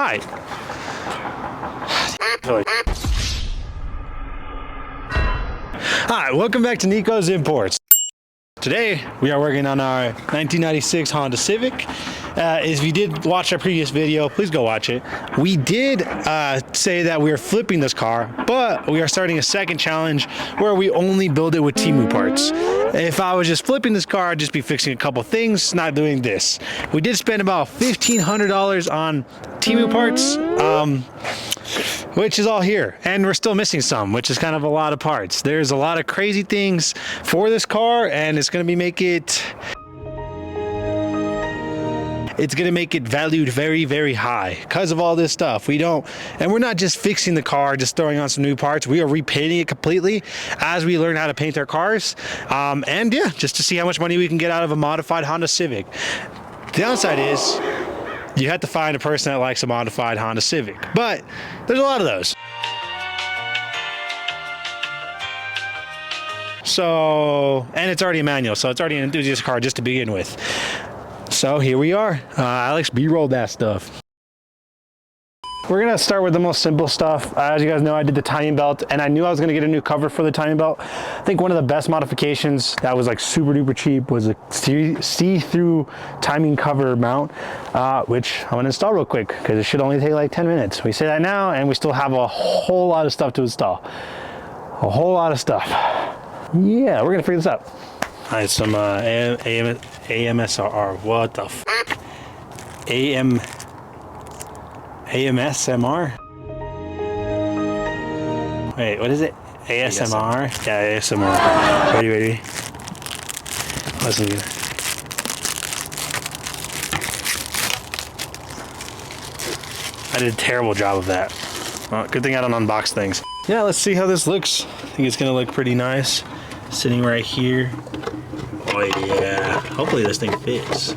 right. Hi, welcome back to Nico's Imports. Today, we are working on our 1996 Honda Civic. If you did watch our previous video, please go watch it. We did say that we are flipping this car, but we are starting a second challenge where we only build it with Temu parts. If I was just flipping this car, I'd just be fixing a couple things, not doing this. We did spend about $1,500 on Temu parts, which is all here, and we're still missing some, which is kind of a lot of parts. There's a lot of crazy things for this car, and it's going to make it valued very, very high because of all this stuff. And we're not just fixing the car, just throwing on some new parts. We are repainting it completely as we learn how to paint our cars. And yeah, just to see how much money we can get out of a modified Honda Civic. The downside is you have to find a person that likes a modified Honda Civic, but there's a lot of those. So, and it's already a manual, so it's already an enthusiast car just to begin with. So here we are. Alex B-rolled that stuff. We're gonna start with the most simple stuff. As you guys know, I did the timing belt, and I knew I was gonna get a new cover for the timing belt. I think one of the best modifications that was like super duper cheap was a see-through timing cover mount, which I'm gonna install real quick because it should only take like 10 minutes. We say that now, and we still have a whole lot of stuff to install. A whole lot of stuff. Yeah, we're gonna figure this out. All right, some AMSR. What the f? AMSMR? Wait, what is it? ASMR? Yeah, ASMR. Ready. Listen to it. I did a terrible job of that. Well, good thing I don't unbox things. Yeah, let's see how this looks. I think it's gonna look pretty nice. Sitting right here. Oh yeah. Hopefully this thing fits.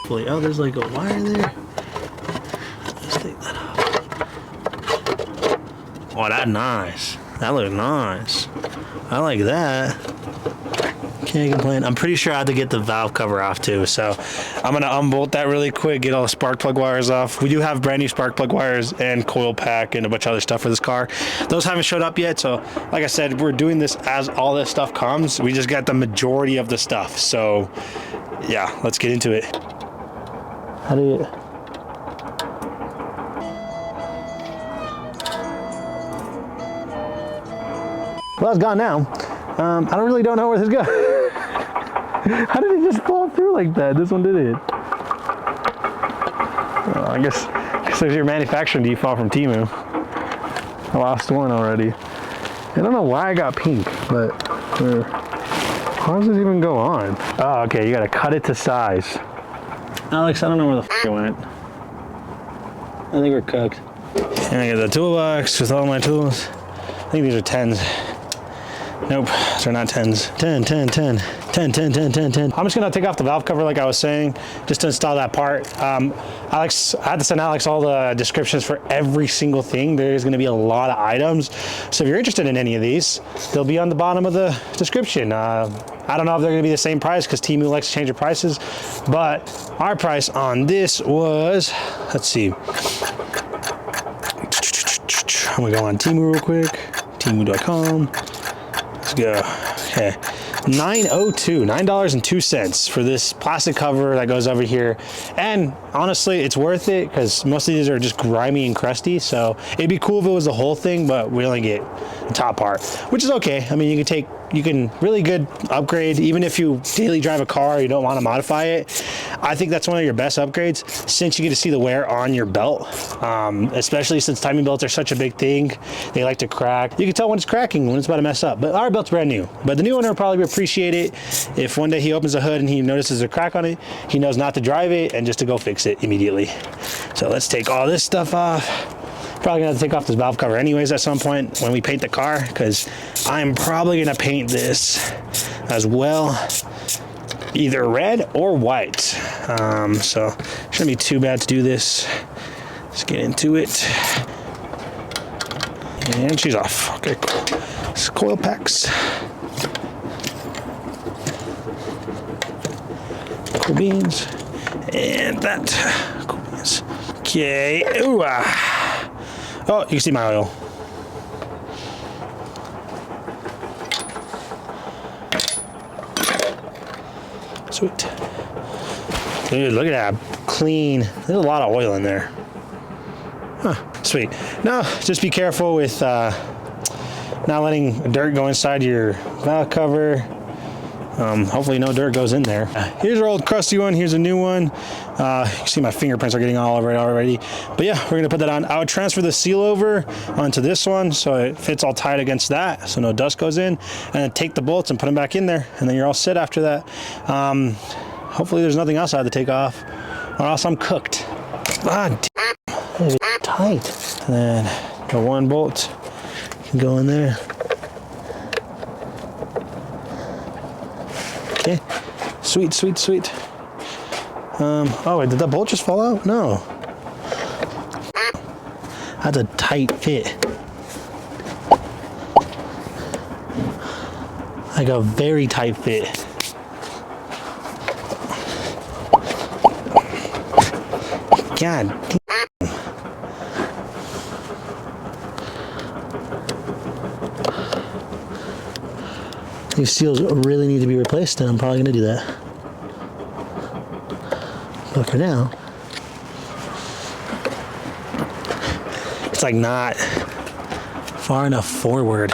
Hopefully, oh, there's like a wire there. Let's take that off. Oh, that's nice. That looks nice. I like that. Can't complain. I'm pretty sure I have to get the valve cover off too, so I'm gonna unbolt that really quick, get all the spark plug wires off. We do have brand new spark plug wires and coil pack and a bunch of other stuff for this car. Those haven't showed up yet, so like I said, we're doing this as all this stuff comes. We just got the majority of the stuff, so yeah, let's get into it. How do you... Well, it's gone now. I don't know where this goes. How did it just fall through like that? This one did it. I guess there's your manufacturing default from Temu. I lost one already. I don't know why I got pink, but how does this even go on? Oh, okay, you gotta cut it to size. Alex, I don't know where the f it went. I think we're cooked. And I got the toolbox with all my tools. I think these are 10s. Nope, they're not 10s. 10. I'm just gonna take off the valve cover like I was saying, just to install that part. Alex, I had to send Alex all the descriptions for every single thing. There's gonna be a lot of items. So if you're interested in any of these, they'll be on the bottom of the description. I don't know if they're gonna be the same price because Temu likes to change their prices, but our price on this was, let's see. I'm gonna go on Temu real quick, Temu.com. Let's go. Okay, $9.02 for this plastic cover that goes over here. And honestly, it's worth it because most of these are just grimy and crusty. So it'd be cool if it was the whole thing, but we only get the top part, which is okay. I mean, you can really good upgrade, even if you daily drive a car, you don't want to modify it. I think that's one of your best upgrades since you get to see the wear on your belt, especially since timing belts are such a big thing. They like to crack. You can tell when it's cracking, when it's about to mess up, but our belt's brand new. But the new owner will probably appreciate it. If one day he opens the hood and he notices a crack on it, he knows not to drive it and just to go fix it immediately. So let's take all this stuff off. Probably gonna have to take off this valve cover anyways at some point when we paint the car, because I'm probably gonna paint this as well, either red or white. So shouldn't be too bad to do this. Let's get into it. And she's off. Okay, cool. It's coil packs. Cool beans. And that. Cool beans. Okay. Ooh, oh, you can see my oil. Sweet. Dude, look at that. Clean. There's a lot of oil in there. Huh, sweet. Now, just be careful with not letting dirt go inside your valve cover. Hopefully no dirt goes in there. Here's our old crusty one. Here's a new one. You can see my fingerprints are getting all over it already. But yeah, we're gonna put that on. I would transfer the seal over onto this one so it fits all tight against that so no dust goes in. And then take the bolts and put them back in there. And then you're all set after that. Hopefully there's nothing else I have to take off or else I'm cooked. Ah, damn. It's tight. And then the one bolt can go in there. Okay, sweet, sweet, sweet. Oh wait, did that bolt just fall out? No. That's a tight fit. Like a very tight fit. God damn. These seals really need to be replaced, and I'm probably going to do that. But for now, it's like not far enough forward.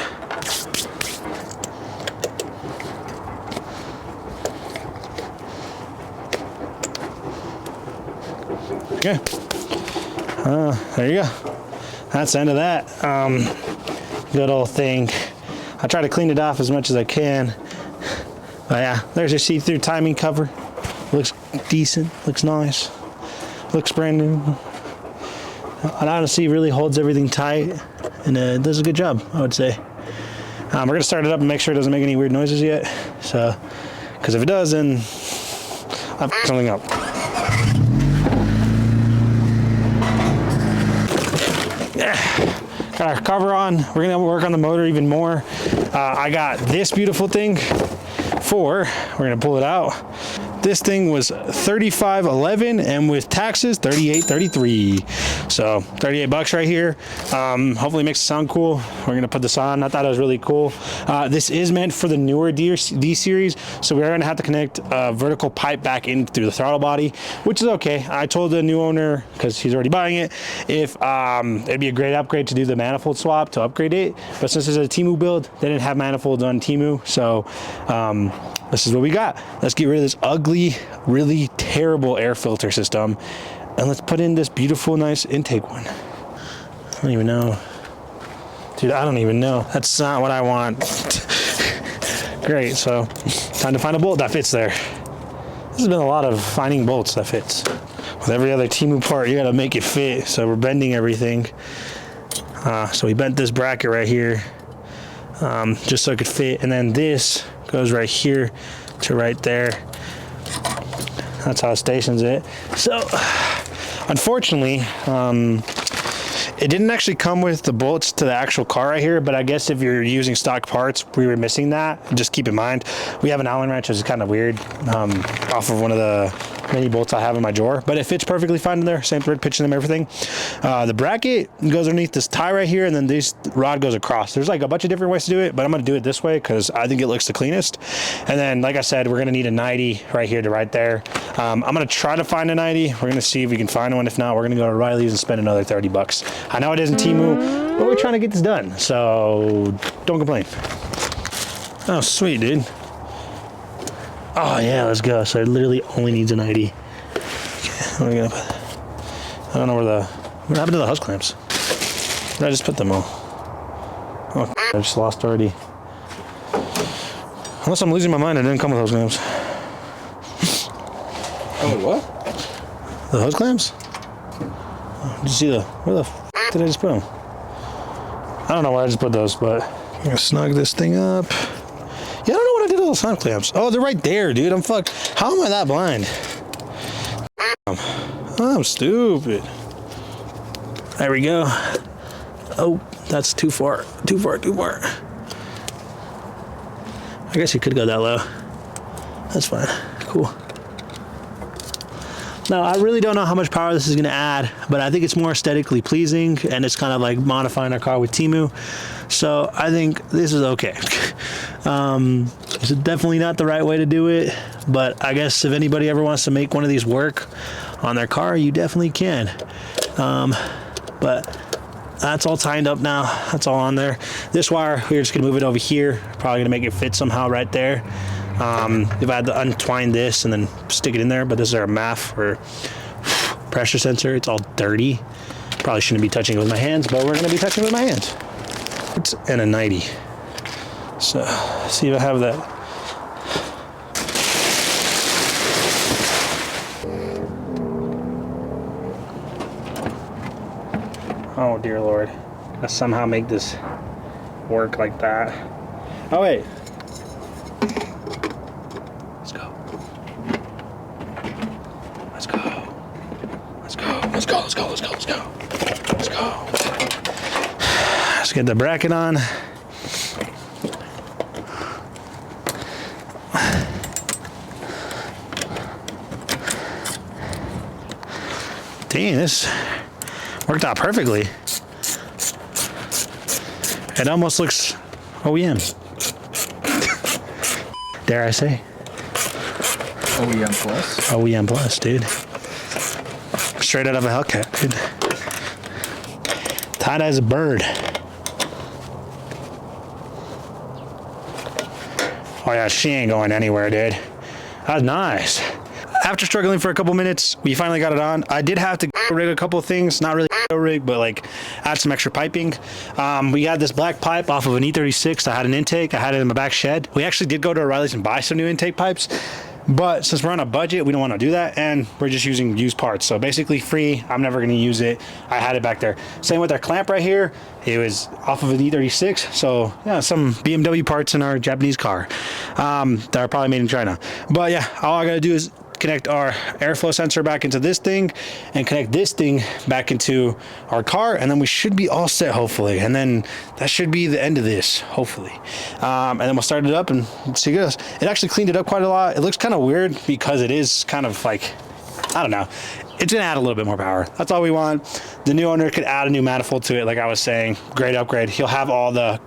Okay. There you go. That's the end of that good old thing. I try to clean it off as much as I can. But yeah, there's your see-through timing cover. Looks decent, looks nice, looks brand new. And honestly, really holds everything tight and does a good job, I would say. We're gonna start it up and make sure it doesn't make any weird noises yet. So, because if it does, then I've f***ed something up. Got our cover on. We're gonna work on the motor even more. I got this beautiful thing we're gonna pull it out. This thing was $35.11 and with taxes $38.33. So 38 bucks right here. Hopefully it makes it sound cool. We're gonna put this on. I thought it was really cool. This is meant for the newer D series, so we are gonna have to connect a vertical pipe back in through the throttle body, which is okay. I told the new owner, because he's already buying it, if it'd be a great upgrade to do the manifold swap to upgrade it, but since it's a Temu build, they didn't have manifolds on Temu, so this is what we got. Let's get rid of this ugly, really terrible air filter system, and let's put in this beautiful, nice intake one. I don't even know. Dude, I don't even know. That's not what I want. Great, so time to find a bolt that fits there. This has been a lot of finding bolts that fits. With every other Temu part, you gotta make it fit, so we're bending everything. So we bent this bracket right here, just so it could fit, and then this goes right here to right there. That's how it stations it. So, unfortunately, it didn't actually come with the bolts to the actual car right here, but I guess if you're using stock parts, we were missing that. Just keep in mind, we have an Allen wrench, which is kind of weird, off of one of the many bolts I have in my drawer, but it fits perfectly fine in there. Same thread pitch in them, everything. The bracket goes underneath this tie right here, and then this rod goes across. There's like a bunch of different ways to do it, but I'm gonna do it this way because I think it looks the cleanest. And then, like I said, we're gonna need a 90 right here to right there. I'm gonna try to find a 90. We're gonna see if we can find one. If not, we're gonna go to Riley's and spend another 30 bucks. I know it isn't Temu, but we're trying to get this done, so don't complain. Oh, sweet, dude. Oh yeah, let's go. So it literally only needs a 90. Okay, what are we gonna put? I don't know what happened to the hose clamps? Where did I just put them all? Oh, I just lost already. Unless I'm losing my mind, it didn't come with hose clamps. Oh, what? The hose clamps? Oh, did you see where the f did I just put them? I don't know where I just put those, but I'm gonna snug this thing up. Yeah, I don't know what I did with those sun clamps. Oh, they're right there, dude. I'm fucked. How am I that blind? I'm stupid. There we go. Oh, that's too far. Too far, too far. I guess you could go that low. That's fine. Cool. Now, I really don't know how much power this is going to add, but I think it's more aesthetically pleasing, and it's kind of like modifying our car with Temu. So I think this is okay. It's definitely not the right way to do it, but I guess if anybody ever wants to make one of these work on their car, you definitely can. But that's all tied up now. That's all on there. This wire, we're just gonna move it over here. Probably gonna make it fit somehow right there. If I had to untwine this and then stick it in there, but this is our MAF or pressure sensor. It's all dirty. Probably shouldn't be touching it with my hands, but we're gonna be touching it with my hands. It's in a 90. So, see if I have that. Oh dear Lord. Let's somehow make this work like that. Oh wait. Let's go. Let's go. Let's go. Let's go. Let's go. Let's go. Let's go. Let's go. Let's get the bracket on. Dang, this worked out perfectly. It almost looks OEM. Dare I say? OEM plus. OEM plus, dude. Straight out of a Hellcat, dude. Tight as a bird. Oh yeah, she ain't going anywhere, dude. That's nice. After struggling for a couple minutes, we finally got it on. I did have to rig a couple of things, not really rig, but like add some extra piping. We had this black pipe off of an E36. I had an intake. I had it in my back shed. We actually did go to O'Reilly's and buy some new intake pipes, but since we're on a budget, we don't want to do that, and we're just using used parts. So basically free. I'm never going to use it. I had it back there. Same with our clamp right here. It was off of an E36. So yeah, some BMW parts in our Japanese car that are probably made in China. But yeah, all I got to do is connect our airflow sensor back into this thing and connect this thing back into our car, and then we should be all set, hopefully. And then that should be the end of this, hopefully. And then we'll start it up and see how it goes. It actually cleaned it up quite a lot. It looks kind of weird because it is kind of like, I don't know. It's gonna add a little bit more power. That's all we want. The new owner could add a new manifold to it, like I was saying. Great upgrade. He'll have all the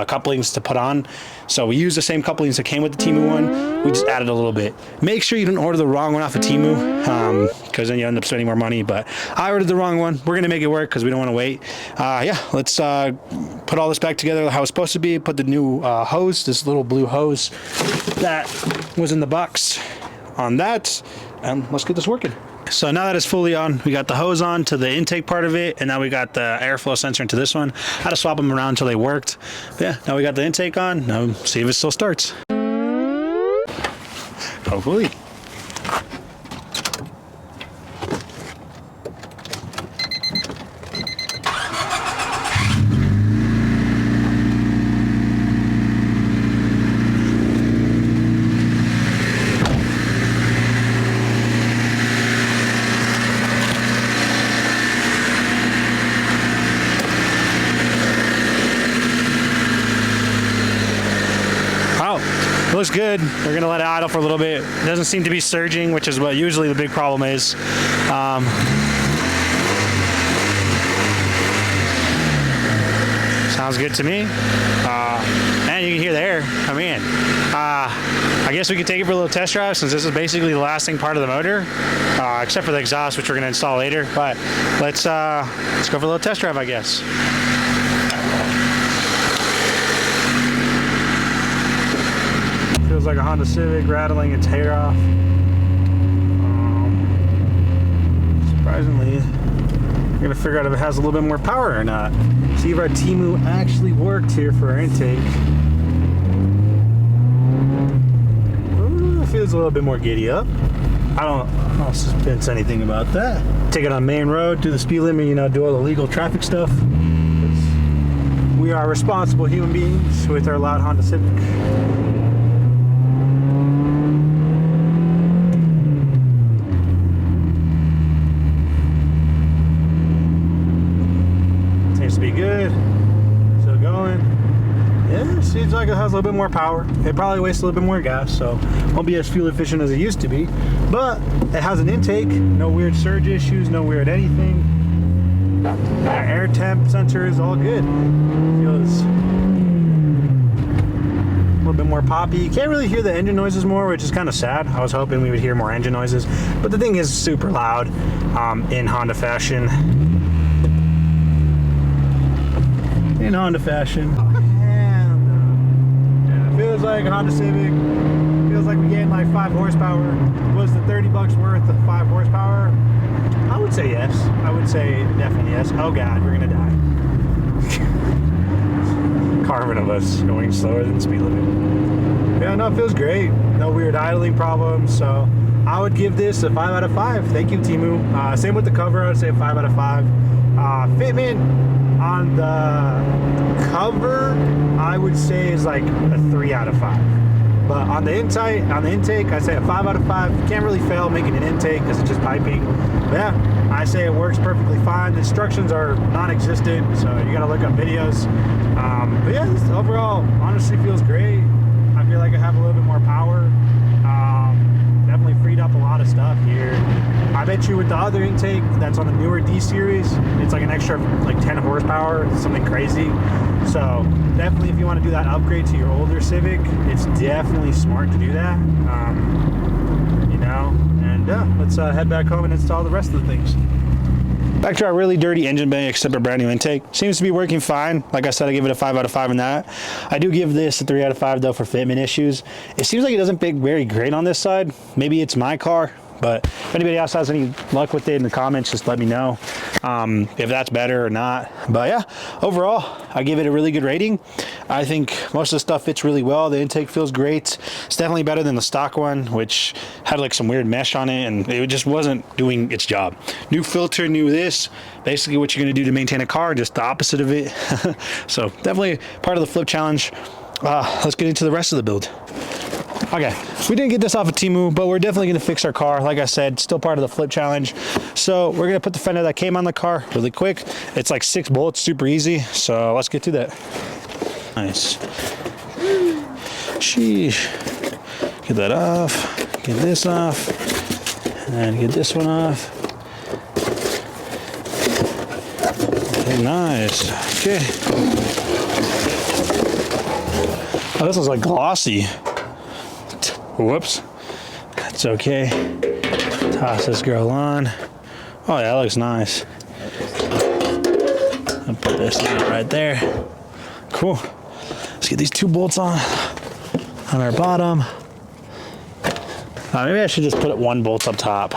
couplings to put on. So we use the same couplings that came with the Temu one. We just added a little bit. Make sure you don't order the wrong one off of Temu, because then you end up spending more money. But I ordered the wrong one. We're gonna make it work because we don't want to wait. Yeah, let's put all this back together how it's supposed to be. Put the new hose, this little blue hose that was in the box, on that, and let's get this working. So now that it's fully on, we got the hose on to the intake part of it, and now we got the airflow sensor into this one. I had to swap them around until they worked. But yeah, now we got the intake on. Now see if it still starts. Hopefully. It looks good. We're gonna let it idle for a little bit. It doesn't seem to be surging, which is what usually the big problem is. Sounds good to me. And you can hear the air come in. I guess we can take it for a little test drive since this is basically the lasting part of the motor, except for the exhaust, which we're gonna install later. But let's go for a little test drive, I guess. Feels like a Honda Civic rattling its hair off. Surprisingly, we're gonna figure out if it has a little bit more power or not. See if our Temu actually worked here for our intake. Ooh, it feels a little bit more giddy up. I don't suspense anything about that. Take it on main road, do the speed limit, you know, do all the legal traffic stuff. We are responsible human beings with our loud Honda Civic. Seems to be good. Still going. Yes. seems like it has a little bit more power. It probably wastes a little bit more gas, so won't be as fuel efficient as it used to be. But it has an intake, no weird surge issues, no weird anything. Our air temp sensor is all good. Feels a little bit more poppy. You can't really hear the engine noises more, which is kind of sad. I was hoping we would hear more engine noises, but the thing is super loud in Honda fashion. In Honda fashion. Yeah, feels like a Honda Civic. Feels like we gained like 5 horsepower. Was the $30 worth of 5 horsepower? I would say yes. I would say definitely yes. Oh God, we're gonna die. Carving of us going slower than the speed limit. Yeah, no, it feels great. No weird idling problems. So I would give this a 5 out of 5. Thank you, Temu. Same with the cover. I would say a 5 out of 5. Fitment on the cover, I would say is like a 3 out of 5. But on the intake, I say a 5 out of 5. You can't really fail making an intake because it's just piping. But yeah, I say it works perfectly fine. The instructions are non-existent, so you gotta look up videos. But yeah, this overall honestly feels great. I feel like I have a little bit more power. Definitely freed up a lot of stuff here. I bet you with the other intake that's on the newer D series, it's like an extra like 10 horsepower, something crazy. So definitely if you want to do that upgrade to your older Civic, it's definitely smart to do that. You know, and yeah, let's head back home and install the rest of the things. Back to our really dirty engine bay, except a brand new intake. Seems to be working fine. Like I said, I give it a 5 out of 5 in that. I do give this a 3 out of 5 though for fitment issues. It seems like it doesn't pick very great on this side. Maybe it's my car, but if anybody else has any luck with it in the comments, just let me know if that's better or not. But yeah, overall, I give it a really good rating. I think most of the stuff fits really well. The intake feels great. It's definitely better than the stock one, which had like some weird mesh on it and it just wasn't doing its job. New filter, new this, basically what you're gonna do to maintain a car, just the opposite of it. So definitely part of the flip challenge. Let's get into the rest of the build. Okay, we didn't get this off of Temu, but we're definitely gonna fix our car. Like I said, still part of the flip challenge. So we're gonna put the fender that came on the car really quick. It's like 6 bolts, super easy. So let's get to that. Nice. Sheesh. Get that off, get this off, and get this one off. Okay, nice, okay. Oh, this one's like glossy. Whoops, that's okay. Toss this girl on. Oh yeah, that looks nice. I'll put this right there. Cool. Let's get these 2 bolts on our bottom. Maybe I should just put 1 bolt up top.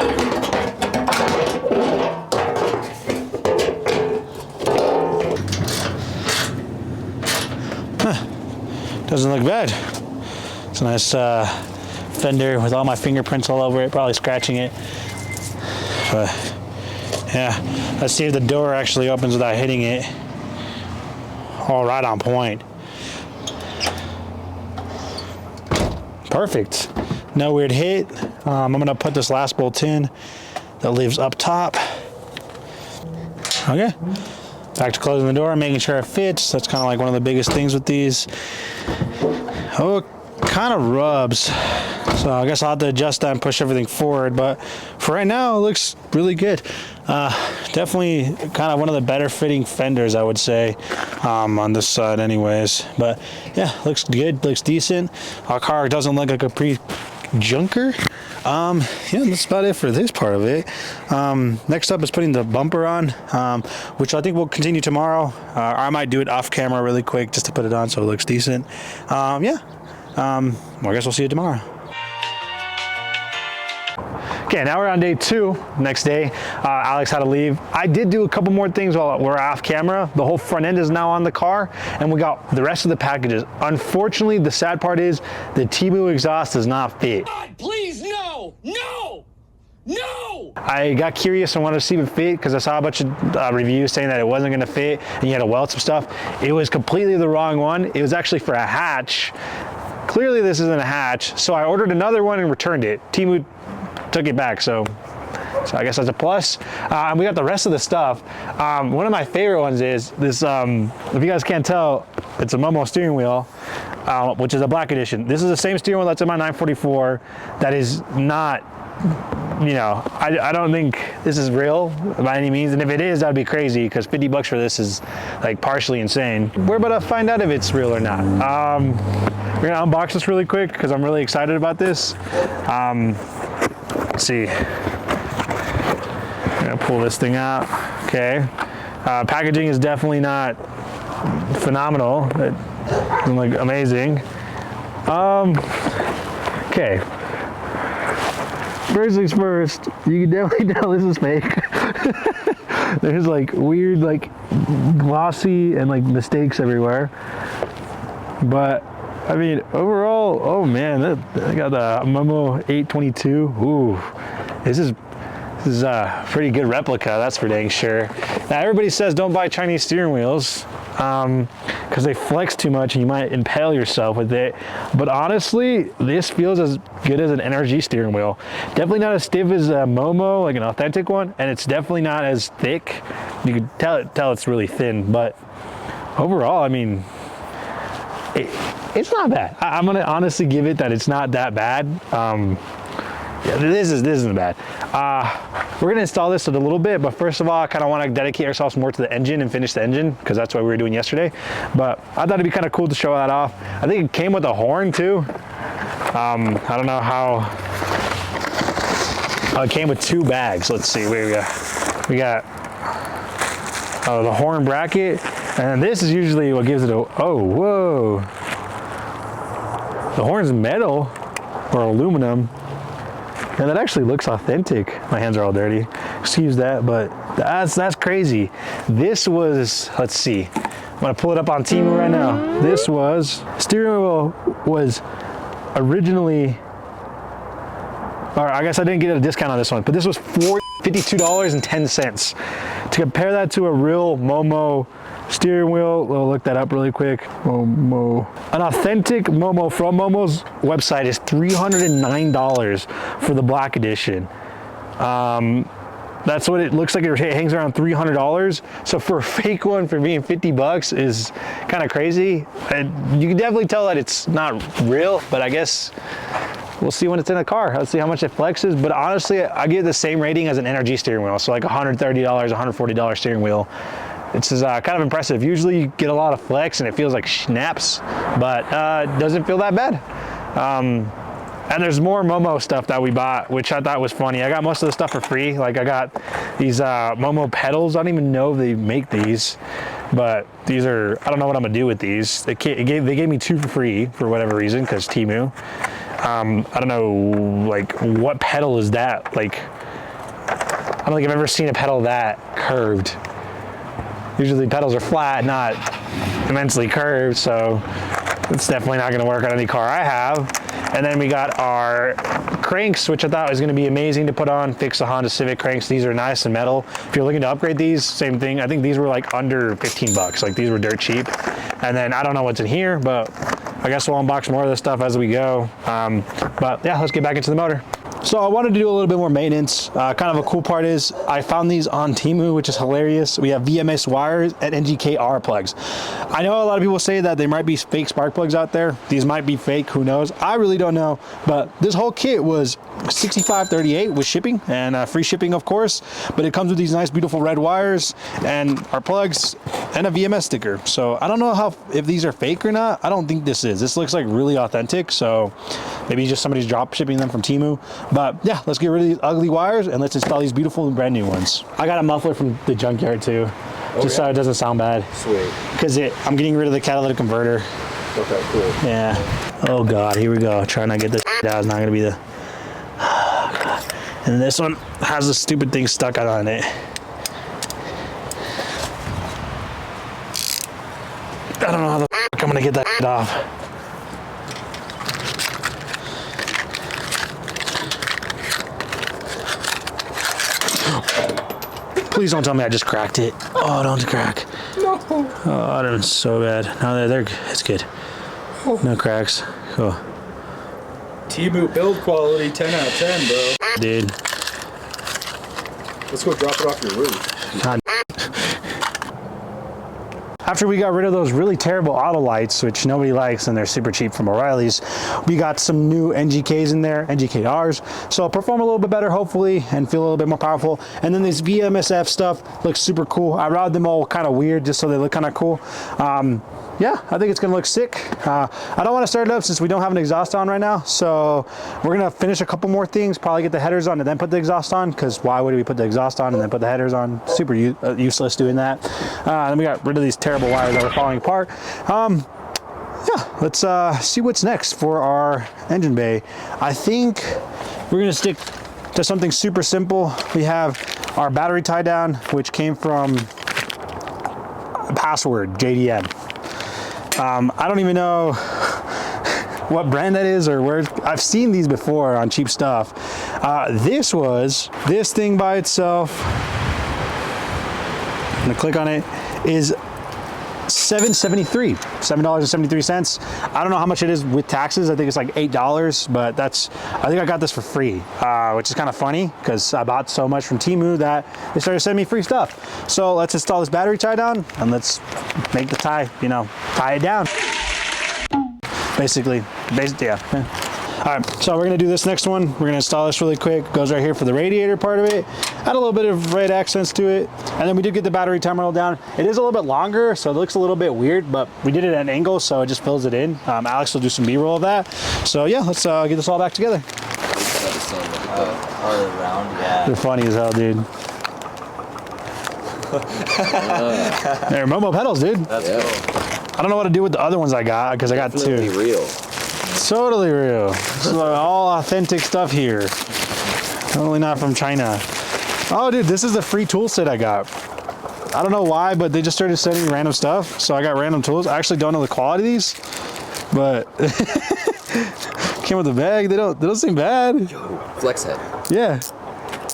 Huh. Doesn't look bad. It's a nice fender with all my fingerprints all over it, probably scratching it. But yeah, let's see if the door actually opens without hitting it. All right on point. Perfect. No weird hit. I'm gonna put this last bolt in that lives up top. Okay. Back to closing the door, making sure it fits. That's kind of like one of the biggest things with these. Oh, it kind of rubs. So I guess I'll have to adjust that and push everything forward. But for right now, it looks really good. Definitely kind of one of the better fitting fenders, I would say, on this side anyways. But yeah, looks good, looks decent. Our car doesn't look like a pre-junker. Yeah, that's about it for this part of it. Next up is putting the bumper on, which I think we'll continue tomorrow. I might do it off camera really quick just to put it on so it looks decent. Yeah, well, I guess we'll see you tomorrow. Okay, now we're on day 2, next day. Alex had to leave. I did do a couple more things while we're off camera. The whole front end is now on the car, and we got the rest of the packages. Unfortunately, the sad part is the Temu exhaust does not fit. God, please, no! No! No! I got curious and wanted to see if it fit because I saw a bunch of reviews saying that it wasn't going to fit and you had to weld some stuff. It was completely the wrong one. It was actually for a hatch. Clearly this isn't a hatch, so I ordered another one and returned it. Temu took it back, so So I guess that's a plus. And we got the rest of the stuff. One of my favorite ones is this, if you guys can't tell, it's a Momo steering wheel, which is a black edition. This is the same steering wheel that's in my 944 that is not, you know, I don't think this is real by any means, and if it is, that'd be crazy because 50 bucks for this is like partially insane. We're about to find out if it's real or not. We're gonna unbox this really quick because I'm really excited about this. Let's see. I'm gonna pull this thing out. Okay. Packaging is definitely not phenomenal. It doesn't look amazing. Okay. First things first, you can definitely tell this is fake. There's like weird, like glossy and like mistakes everywhere. But I mean, overall, oh man, I got the Momo 822. Ooh, this is a pretty good replica, that's for dang sure. Now everybody says don't buy Chinese steering wheels because they flex too much and you might impale yourself with it. But honestly, this feels as good as an NRG steering wheel. Definitely not as stiff as a Momo, like an authentic one, and it's definitely not as thick. You can tell it's really thin, but overall, I mean, it's not bad. I'm gonna honestly give it that it's not that bad. Yeah, this isn't bad. We're gonna install this in a little bit, but first of all, I kind of want to dedicate ourselves more to the engine and finish the engine because that's what we were doing yesterday. But I thought it'd be kind of cool to show that off. I think it came with a horn too. I don't know how. Oh, it came with 2 bags. Let's see. We got the horn bracket, and this is usually what gives it a. Oh, whoa! The horn's metal or aluminum. And that actually looks authentic. My hands are all dirty. Excuse that, but that's crazy. This was, let's see. I'm gonna pull it up on Temu right now. This was, steering wheel was originally, or I guess I didn't get a discount on this one, but this was $52.10. To compare that to a real Momo steering wheel, we'll look that up really quick. Momo. An authentic Momo from Momo's website is $309 for the black edition. That's what it looks like. It hangs around $300. So for a fake one for being 50 bucks is kind of crazy. You can definitely tell that it's not real, but I guess we'll see when it's in the car. Let's see how much it flexes. But honestly, I give it the same rating as an NRG steering wheel. So like $130, $140 steering wheel. It's kind of impressive. Usually you get a lot of flex and it feels like schnapps, but it doesn't feel that bad. And there's more Momo stuff that we bought, which I thought was funny. I got most of the stuff for free. Like I got these Momo pedals. I don't even know if they make these, but these are, I don't know what I'm gonna do with these. They gave me 2 for free for whatever reason, because Temu. I don't know, like what pedal is that? Like, I don't think I've ever seen a pedal that curved. Usually pedals are flat, not immensely curved, so it's definitely not gonna work on any car I have. And then we got our cranks, which I thought was gonna be amazing to put on, fix the Honda Civic cranks. These are nice and metal. If you're looking to upgrade these, same thing. I think these were like under 15 bucks. Like these were dirt cheap. And then I don't know what's in here, but I guess we'll unbox more of this stuff as we go. But yeah, let's get back into the motor. So I wanted to do a little bit more maintenance. Kind of a cool part is I found these on Temu, which is hilarious. We have VMS wires and NGKR plugs. I know a lot of people say that there might be fake spark plugs out there. These might be fake, who knows? I really don't know, but this whole kit was $65.38 with shipping and free shipping, of course, but it comes with these nice, beautiful red wires and our plugs and a VMS sticker. So I don't know if these are fake or not. I don't think this is. This looks like really authentic, so maybe just somebody's drop shipping them from Temu. But yeah, let's get rid of these ugly wires and let's install these beautiful and brand new ones. I got a muffler from the junkyard too, just so it doesn't sound bad. Sweet. Because I'm getting rid of the catalytic converter. Okay, cool. Yeah. Oh God, here we go. Trying to get this out. It's not gonna be the. And this one has the stupid thing stuck out on it. I don't know how the I'm gonna get that off. Please don't tell me I just cracked it. Oh, don't crack. No. Oh, that was so bad. No, it's good. No cracks. Cool. Temu build quality, 10 out of 10, bro. Dude. Let's go drop it off your roof. God. After we got rid of those really terrible auto lights, which nobody likes and they're super cheap from O'Reilly's, we got some new NGKs in there, NGKRs. So perform a little bit better, hopefully, and feel a little bit more powerful. And then this VMSF stuff looks super cool. I routed them all kind of weird just so they look kind of cool. Yeah, I think it's gonna look sick. I don't want to start it up since we don't have an exhaust on right now. So we're gonna finish a couple more things, probably get the headers on and then put the exhaust on, because why would we put the exhaust on and then put the headers on? Super useless doing that. Then we got rid of these terrible wires that were falling apart. Yeah, let's see what's next for our engine bay. I think we're gonna stick to something super simple. We have our battery tie down, which came from Password JDM. I don't even know what brand that is or where. I've seen these before on cheap stuff. This thing by itself, I'm gonna click on it, is $7.73. I don't know how much it is with taxes. I think it's like $8, but I think I got this for free, which is kind of funny because I bought so much from Temu that they started sending me free stuff. So let's install this battery tie down and let's make the tie, tie it down. Basically, yeah. All right, so we're gonna do this next one. We're gonna install this really quick. Goes right here for the radiator part of it. Add a little bit of red accents to it. And then we did get the battery terminal down. It is a little bit longer, so it looks a little bit weird, but we did it at an angle, so it just fills it in. Alex will do some B-roll of that. So yeah, let's get this all back together. All around, yeah. You're funny as hell, dude. They're Momo pedals, dude. That's cool. I don't know what to do with the other ones I got, because I got Definitely two. real. Totally real. So all authentic stuff here. Totally not from China. Oh, dude, this is the free tool set I got. I don't know why, but they just started sending random stuff. So I got random tools. I actually don't know the quality of these, but came with a bag. They don't seem bad. Yo, flex head. Yeah.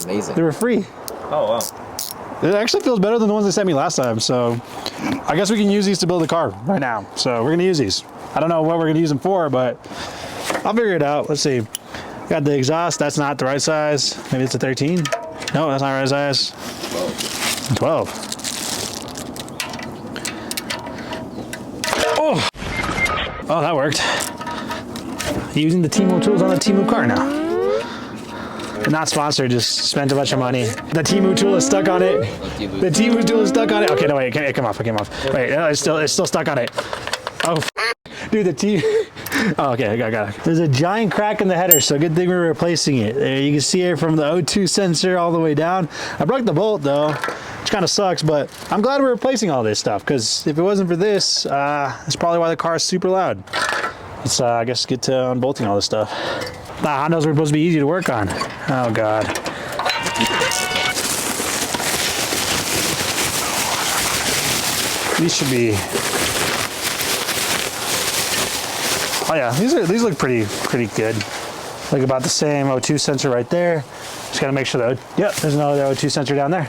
Amazing. They were free. Oh, wow. It actually feels better than the ones they sent me last time. So I guess we can use these to build a car right now. So we're gonna use these. I don't know what we're gonna use them for, but I'll figure it out. Let's see. Got the exhaust. That's not the right size. Maybe it's a 13. No, that's not the right size. 12. Oh, that worked. Using the Temu tools on the Temu car now. Not sponsored, just spent a bunch of money. The Temu tool is stuck on it. The Temu tool is stuck on it. Okay, no, wait, it came off, it came off. Wait, no, it's still stuck on it. Oh, dude, the Temu. Oh, okay, I got it. There's a giant crack in the header, so good thing we're replacing it. There, you can see it from the O2 sensor all the way down. I broke the bolt though, which kind of sucks, but I'm glad we're replacing all this stuff, because if it wasn't for this, that's probably why the car is super loud. Let's, I guess, get to unbolting all this stuff. Hondas were supposed to be easy to work on. Oh, God. These should be... Oh, yeah, these look pretty good. Like about the same O2 sensor right there. Just gotta make sure that... Yep, there's another O2 sensor down there.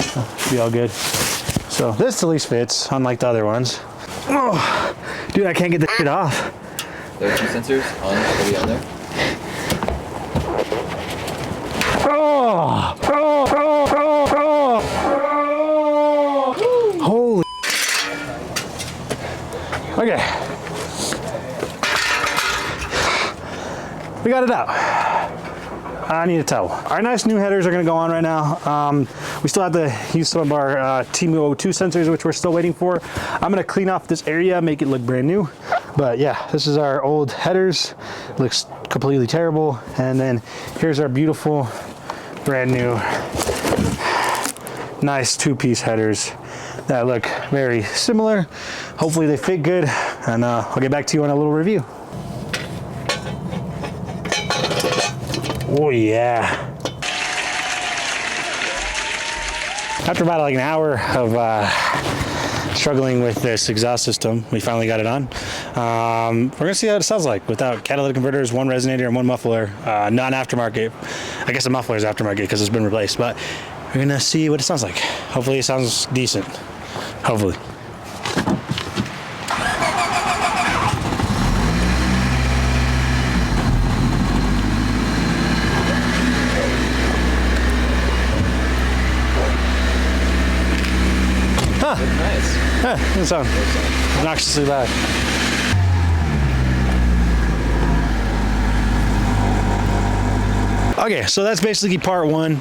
Should be all good. So this at least fits, unlike the other ones. Oh, dude, I can't get this shit off. There are two sensors on there. Oh, holy. Okay. We got it out. I need a towel. Our nice new headers are gonna go on right now. We still have to use some of our Temu O2 sensors, which we're still waiting for. I'm gonna clean off this area, make it look brand new. But yeah, this is our old headers. Looks completely terrible. And then here's our beautiful, brand new, nice two-piece headers that look very similar. Hopefully they fit good, and I'll get back to you on a little review. Oh yeah. After about like an hour of struggling with this exhaust system, we finally got it on. We're gonna see how it sounds like without catalytic converters, one resonator and one muffler, non-aftermarket. I guess the muffler is aftermarket because it's been replaced, but we're gonna see what it sounds like. Hopefully it sounds decent. Hopefully. Nice. Yeah, doesn't sound obnoxiously loud. Okay, so that's basically part one.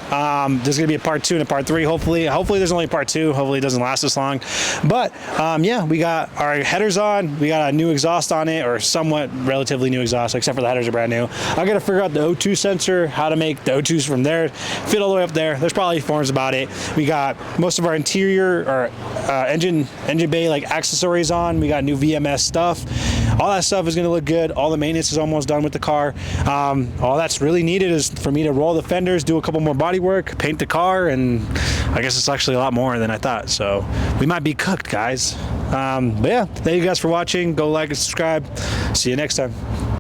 There's gonna be a part two and a part three. Hopefully there's only part two. Hopefully it doesn't last this long. But yeah, we got our headers on. We got a new exhaust on it, or somewhat relatively new exhaust, except for the headers are brand new. I gotta figure out the O2 sensor, how to make the O2s from there fit all the way up there. There's probably forums about it. We got most of our interior or engine bay like accessories on. We got new VMS stuff. All that stuff is gonna look good. All the maintenance is almost done with the car. All that's really needed is for me to roll the fenders, do a couple more body work, paint the car, and I guess it's actually a lot more than I thought. So we might be cooked, guys. But yeah, thank you guys for watching. Go like and subscribe. See you next time.